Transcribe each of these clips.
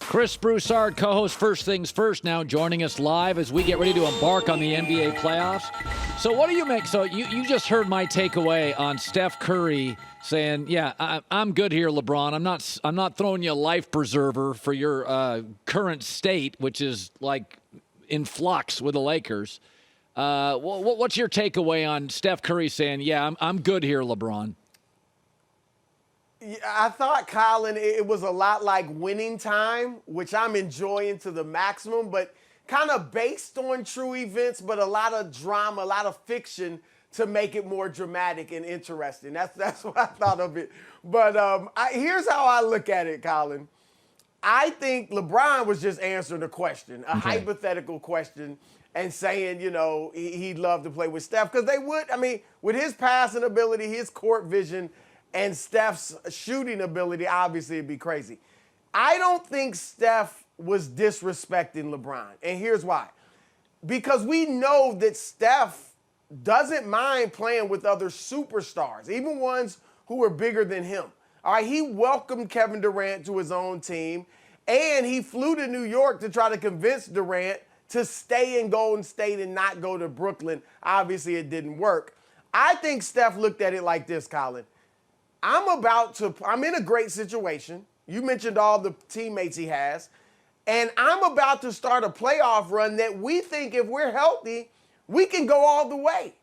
Chris Broussard, co-host First Things First, now joining us live as we get ready to embark on the NBA playoffs. So what do you make? So you just heard my takeaway on Steph Curry saying, yeah, I'm good here, LeBron. I'm not throwing you a life preserver for your current state, which is like in flux with the Lakers. What's your takeaway on Steph Curry saying, yeah, I'm good here, LeBron? I thought, Colin, it was a lot like Winning Time, which I'm enjoying to the maximum, but kind of based on true events, but a lot of drama, a lot of fiction to make it more dramatic and interesting. That's what I thought of it. But here's how I look at it, Colin. I think LeBron was just answering a question, a hypothetical question, and saying, he'd love to play with Steph. Because they would, with his passing ability, his court vision, and Steph's shooting ability, obviously, it'd be crazy. I don't think Steph was disrespecting LeBron. And here's why. Because we know that Steph doesn't mind playing with other superstars, even ones who are bigger than him. All right, he welcomed Kevin Durant to his own team, and he flew to New York to try to convince Durant to stay in Golden State and not go to Brooklyn. Obviously, it didn't work. I think Steph looked at it like this, Colin. I'm in a great situation. You mentioned all the teammates he has. And I'm about to start a playoff run that we think if we're healthy, we can go all the way.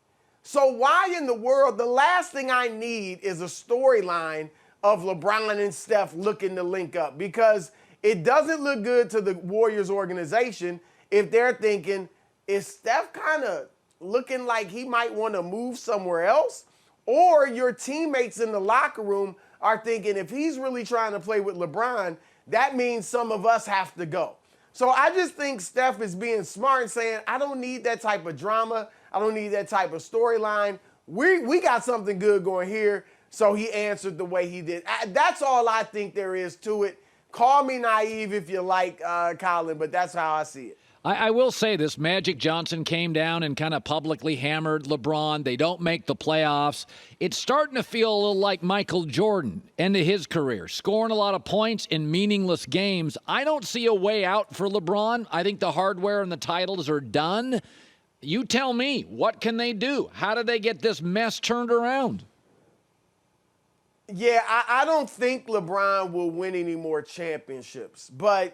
So why in the world, the last thing I need is a storyline of LeBron and Steph looking to link up, because it doesn't look good to the Warriors organization if they're thinking, is Steph kind of looking like he might want to move somewhere else? Or your teammates in the locker room are thinking, if he's really trying to play with LeBron, that means some of us have to go. So I just think Steph is being smart and saying, I don't need that type of drama. I don't need that type of storyline. We got something good going here. So he answered the way he did. That's all I think there is to it. Call me naive if you like, Colin, but that's how I see it. I will say this. Magic Johnson came down and kind of publicly hammered LeBron. They don't make the playoffs. It's starting to feel a little like Michael Jordan, end of his career, scoring a lot of points in meaningless games. I don't see a way out for LeBron. I think the hardware and the titles are done. You tell me, what can they do? How do they get this mess turned around? Yeah, I don't think LeBron will win any more championships. But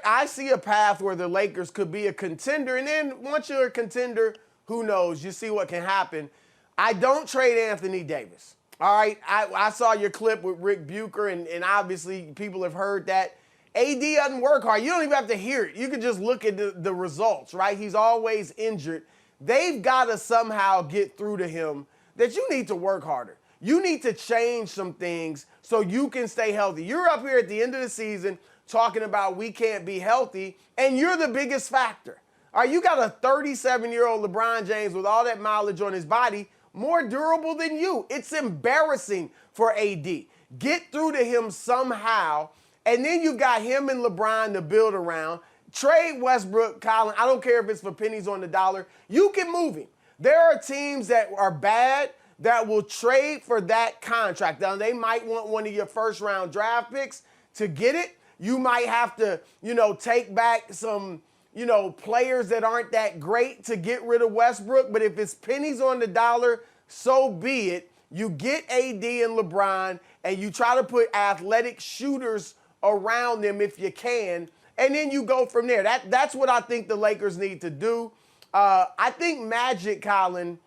I see a path where the Lakers could be a contender. And then once you're a contender, who knows? You see what can happen. I don't trade Anthony Davis. All right, I saw your clip with Rick Bucher, and obviously people have heard that. AD doesn't work hard. You don't even have to hear it. You can just look at the results, right? He's always injured. They've got to somehow get through to him that you need to work harder. You need to change some things so you can stay healthy. You're up here at the end of the season talking about we can't be healthy, and you're the biggest factor. All right, you got a 37-year-old LeBron James with all that mileage on his body, more durable than you. It's embarrassing for AD. Get through to him somehow, and then you've got him and LeBron to build around. Trade Westbrook, Colin. I don't care if it's for pennies on the dollar. You can move him. There are teams that are bad that will trade for that contract. Now, they might want one of your first-round draft picks to get it. You might have to, take back some, players that aren't that great to get rid of Westbrook. But if it's pennies on the dollar, so be it. You get AD and LeBron, and you try to put athletic shooters around them if you can, and then you go from there. That's what I think the Lakers need to do. I think Magic, Colin,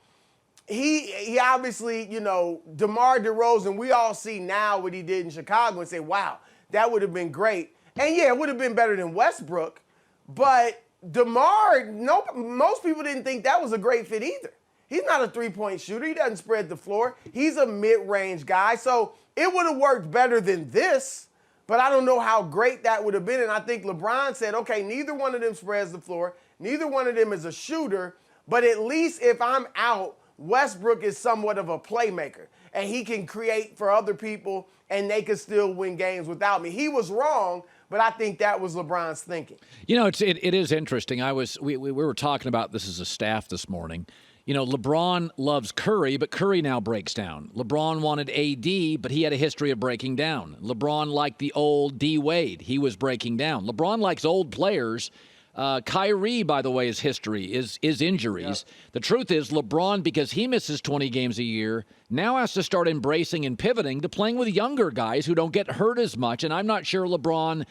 he obviously, DeMar DeRozan, we all see now what he did in Chicago and say, wow, that would have been great. And yeah, it would have been better than Westbrook. But DeMar, most people didn't think that was a great fit either. He's not a three-point shooter. He doesn't spread the floor. He's a mid-range guy. So it would have worked better than this, but I don't know how great that would have been. And I think LeBron said, okay, neither one of them spreads the floor. Neither one of them is a shooter. But at least if I'm out, Westbrook is somewhat of a playmaker, and he can create for other people, and they can still win games without me. He was wrong, but I think that was LeBron's thinking. It is interesting. We were talking about this as a staff this morning. LeBron loves Curry, but Curry now breaks down. LeBron wanted AD, but he had a history of breaking down. LeBron liked the old D. Wade. He was breaking down. LeBron likes old players. Kyrie, by the way, his history is injuries. Yep. The truth is LeBron, because he misses 20 games a year, now has to start embracing and pivoting to playing with younger guys who don't get hurt as much. And I'm not sure LeBron,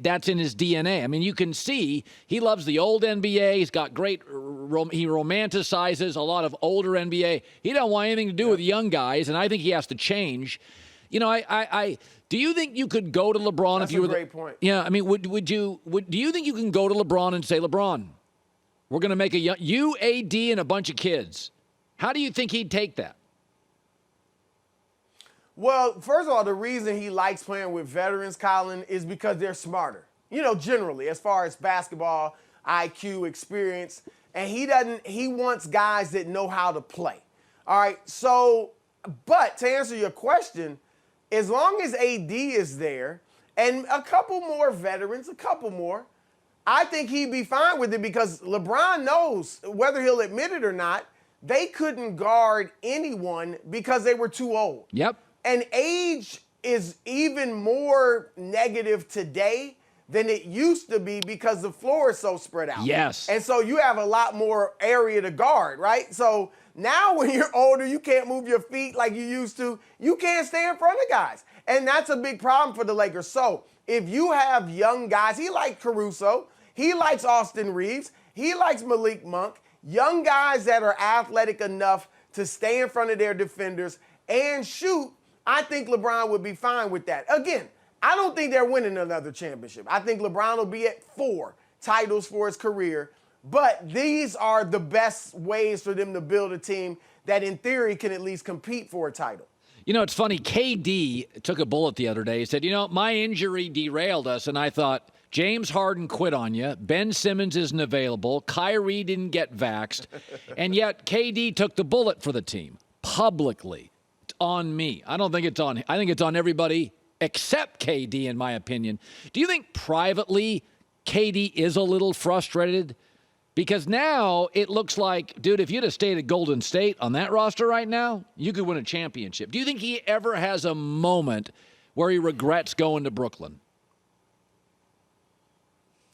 that's in his DNA. I mean, you can see he loves the old NBA. He's got great, he romanticizes a lot of older NBA. He don't want anything to do with young guys, and I think he has to change. Do you think you could go to LeBron if you were? That's a great point. Yeah, I mean, do you think you can go to LeBron and say, LeBron, we're going to make you, AD, and a bunch of kids? How do you think he'd take that? Well, first of all, the reason he likes playing with veterans, Colin, is because they're smarter. Generally, as far as basketball, IQ, experience, and he wants guys that know how to play. All right, so, but to answer your question, as long as AD is there and a couple more veterans, I think he'd be fine with it because LeBron knows, whether he'll admit it or not, they couldn't guard anyone because they were too old. Yep. And age is even more negative today than it used to be because the floor is so spread out. Yes. And so you have a lot more area to guard, right? So now when you're older, you can't move your feet like you used to. You can't stay in front of guys. And that's a big problem for the Lakers. So if you have young guys, he likes Caruso, he likes Austin Reeves, he likes Malik Monk, young guys that are athletic enough to stay in front of their defenders and shoot, I think LeBron would be fine with that. Again, I don't think they're winning another championship. I think LeBron will be at 4 titles for his career. But these are the best ways for them to build a team that, in theory, can at least compete for a title. It's funny. KD took a bullet the other day. He said, my injury derailed us. And I thought, James Harden quit on you. Ben Simmons isn't available. Kyrie didn't get vaxxed. And yet KD took the bullet for the team publicly. It's on me. I don't think it's on him. I think it's on everybody except KD, in my opinion. Do you think privately KD is a little frustrated? Because now it looks like, dude, if you'd have stayed at Golden State on that roster right now, you could win a championship. Do you think he ever has a moment where he regrets going to Brooklyn?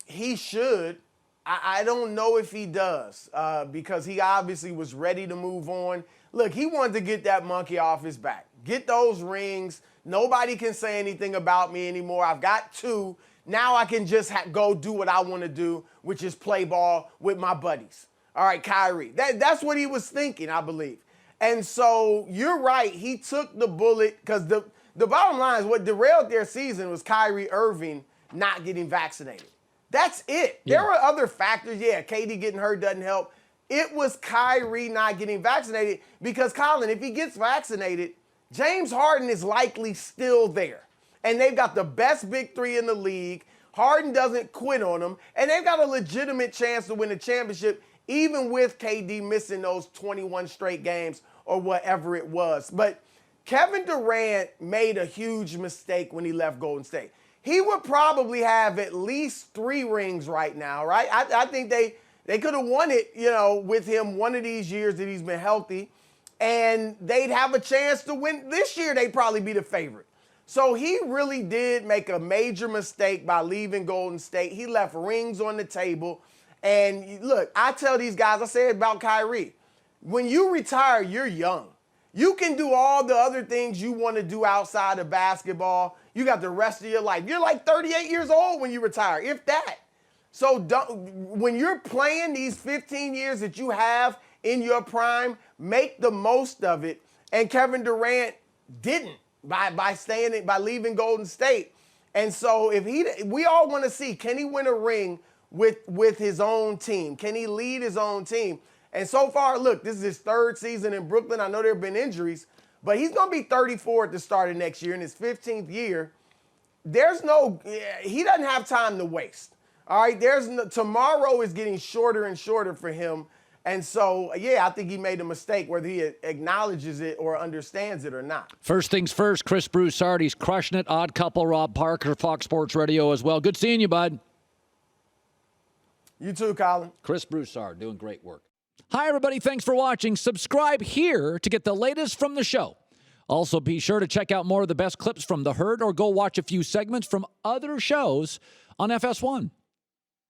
He should. I don't know if he does because he obviously was ready to move on. Look, he wanted to get that monkey off his back. Get those rings. Nobody can say anything about me anymore. I've got 2. Now I can just go do what I want to do, which is play ball with my buddies. All right, Kyrie. That's what he was thinking, I believe. And so you're right. He took the bullet because the bottom line is what derailed their season was Kyrie Irving not getting vaccinated. That's it. Yeah. There were other factors. Yeah, KD getting hurt doesn't help. It was Kyrie not getting vaccinated because, Colin, if he gets vaccinated, James Harden is likely still there. And they've got the best big 3 in the league. Harden doesn't quit on them. And they've got a legitimate chance to win the championship, even with KD missing those 21 straight games or whatever it was. But Kevin Durant made a huge mistake when he left Golden State. He would probably have at least 3 rings right now, right? I think they could have won it, with him one of these years that he's been healthy. And they'd have a chance to win. This year, they'd probably be the favorite. So he really did make a major mistake by leaving Golden State. He left rings on the table. And look, I tell these guys, I say it about Kyrie, when you retire, you're young. You can do all the other things you want to do outside of basketball. You got the rest of your life. You're like 38 years old when you retire, if that. So when you're playing these 15 years that you have in your prime, make the most of it. And Kevin Durant didn't. By leaving Golden State. And so we all want to see, can he win a ring with his own team? Can he lead his own team? And so far, look, this is his 3rd season in Brooklyn. I know there have been injuries, but he's going to be 34 at the start of next year in his 15th year. He doesn't have time to waste. All right, tomorrow is getting shorter and shorter for him. And so, yeah, I think he made a mistake, whether he acknowledges it or understands it or not. First things first, Chris Broussard, he's crushing it. Odd Couple, Rob Parker, Fox Sports Radio as well. Good seeing you, bud. You too, Colin. Chris Broussard doing great work. Hi, everybody. Thanks for watching. Subscribe here to get the latest from the show. Also, be sure to check out more of the best clips from The Herd or go watch a few segments from other shows on FS1.